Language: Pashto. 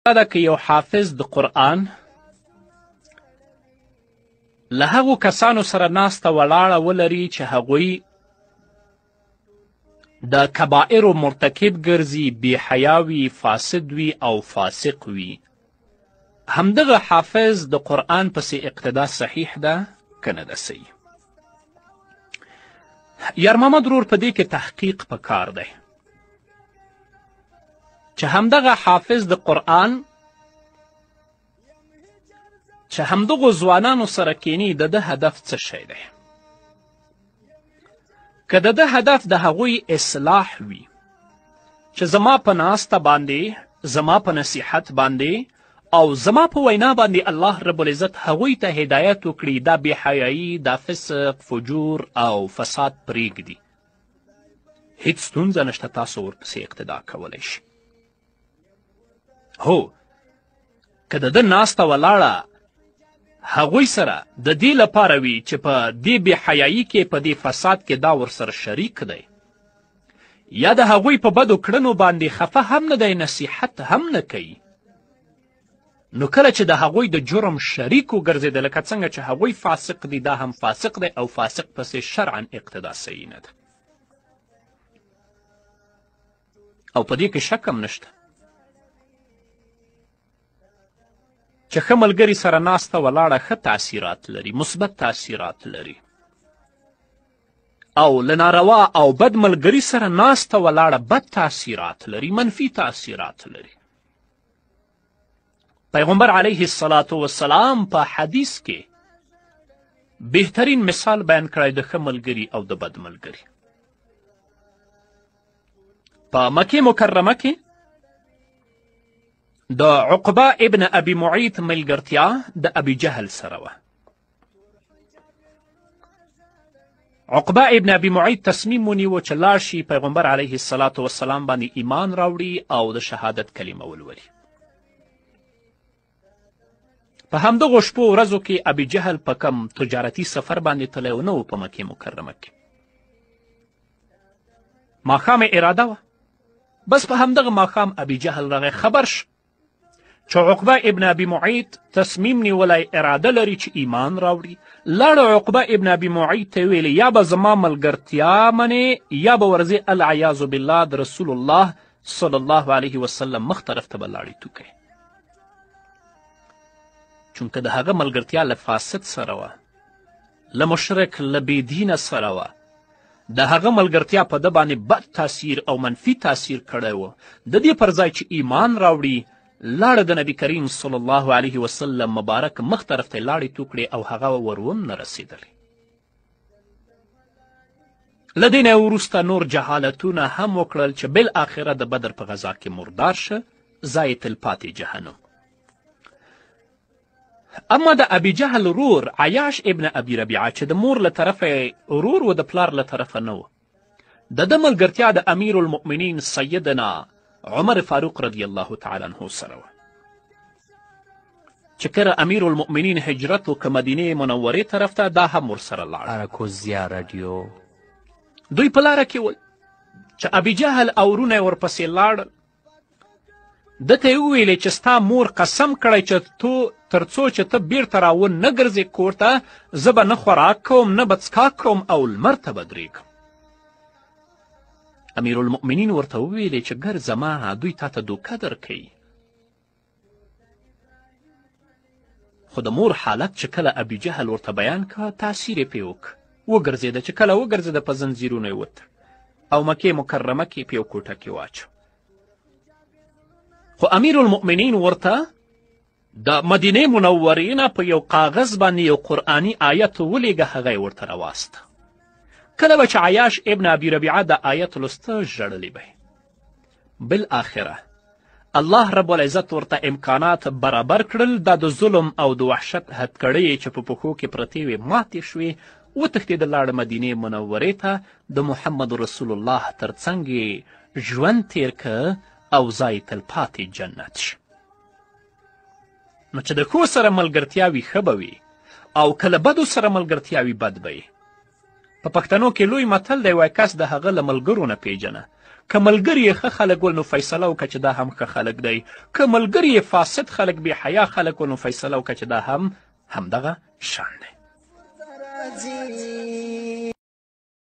ده که یو حافظ د قرآن له هغو کسانو سره ناسته ولاړه ولري چې هغوی د کبائرو مرتکب ګرځي، بې حیا وي، فاسد وي او فاسق وي. همدغه حافظ د قرآن پسې اقتدا صحیح ده که نه ده صحیح؟ یار محمد ورور په دې کې تحقیق پکار دی چې همدغه حافظ د قرآن چې همدغو ځوانانو سره کینی د ده هدف څه شی دی. که د ده هدف د هغوی اصلاح وي چې زما په ناسته باندې، زما په نصیحت باندې او زما په وینا باندې الله رب العزت هغوی ته هدایت وکړي، دا بې حیایي، دا فسق، فجور او فساد پرېږدي، هیڅ ستونزه نشته، تاسو ورپسې اقتدا کولی شي. هو که د ده ناسته ولاړه هغوی سره د دې لپاره وي چې په دې بې حیایي کې، په دې فساد کې دا ورسره شریک دی، یا د هغوی په بدو کړنو باندې خفه هم نه دی، نصیحت هم نه کوي، نو کله چې د هغوی د جرم شریک وګرځېده، لکه څنګه چې هغوی فاسق دي، دا هم فاسق دی او فاسق پسې شرعا اقتدا صحیح نه ده. او په دې کې شک هم نشته چې ښه ملګري سره ناسته ولاړه ښه تاثیرات لري، مثبت تاثیرات لري، او له ناروا او بد ملګري سره ناسته ولاړه بد تاثیرات لري، منفي تاثیرات لري. پیغمبر علیه الصلاة والسلام په حدیث کې بهترین مثال بیان کړی د ښه ملګري او د بد ملګري. په مکې مکرمه کې د عقبه ابن ابي معیط ملګرتیا د ابي جهل سره وه. عقبه ابن ابي معیط تصمیم ونیوه چې لاړ شي پیغمبر علیه الصلاة والسلام باندې ایمان راوړي او د شهادت کلمه ولولي. په همدغو شپو ورځو کې ابي جهل په کم تجارتي سفر باندې تللی نه و په مکې مکرمه کې. ماښام اراده وه، بس په همدغه ماښام ابي جهل راغی، خبر شه چې عقبه ابن ابي معیط تصمیم نیولی، اراده لري چې ایمان راوړي. لاړ عقبه ابن ابي معیط ته ویلې یا به زما ملګرتیا منې یا به ورځې العیاذ بالله د رسول الله صلی الله علیه وسلم مخ طرف ته به لاړې توکئ. چونکه د هغه ملګرتیا له فاسد سره وه، له مشرک، له بېدینه سره وه، د هغه ملګرتیا په ده باندې بد تاثیر او منفي تاثیر کړی و. د دې پر ځای چې ایمان راوړي، لاړه د نبي کریم صلی الله علیه وسلم مبارک مخ طرف ته لاړې تو کړې او هغه وروم نه رسېدلی. له دې نه وروسته نور جهالتونه هم وکړل چې بالاخره د بدر په غذا کې مردار شه، ځای تلپاتې جهنم. اما د ابي جهل ورور عیاش ابن ابي ربیعه چې د مور له طرفه ورور و، د پلار له طرفه نه و، د ده ملګرتیا د امیر المؤمنین سیدنا عمر فاروق رضی الله تعالی عنه سره وه. چې کله امیر المؤمنین هجرت وکړه مدینې منورې طرف ته، دا هم ورسره لاړ. اراکوزیا رادیو دوی په لاره کې ول چې ابي جهل او ورونه یې ورپسې لاړل. ده ته یې وویلې چې ستا مور قسم کړی چې تر څو چې ته بیرته راون نه ګرځې کور ته، زه به نه خوراک کوم، نه به څښاک کوم او لمر ته به درېږم. امیر المؤمنین ورته وویلې چې ګر زما دوی تا ته دوکه درکوي. خو د مور حالت چې کله ابي جهل ورته بیان که، تاثیر یې پرې وکړه، وګرځېده. چې کله وګرځېده په زنځیرونو یې وتړ او مکې مکرمه کې په یو کوټه کې واچو. خو امیر المؤمنین ورته د مدینې منورې نه په یو کاغذ باندې یو قرآني آیت ولیږه، هغه یې ورته راواسته. کله به چې عیاش ابن ابي ربیعه د آیت لسته، ژړلی به. بالاخره الله رب العزت ورته امکانات برابر کړل، دا د ظلم او د وحشت هتکړۍ چې په پښو کې پرتې وې ماتې شوې. وتښتېده، لاړه مدینې منورې ته، د محمد رسول الله تر څنګ ژوند تیر که او ځای تلپاتې جنت شه. نو چې د ښو سره ملګرتیاوي ښه به وي او که له بدو سره ملګرتیاوي بد به وي. په پښتنو کې لوی متل دی، وایي کس د هغه له ملګرو نه پیژنه، که ملګري یې ښه خلک ول نو فیصله وکړه چې دا هم ښه خلک دی، که ملګري یې فاسد خلک بې حیا خلک ول نو فیصله وکړه چې دا هم همدغه شان دی.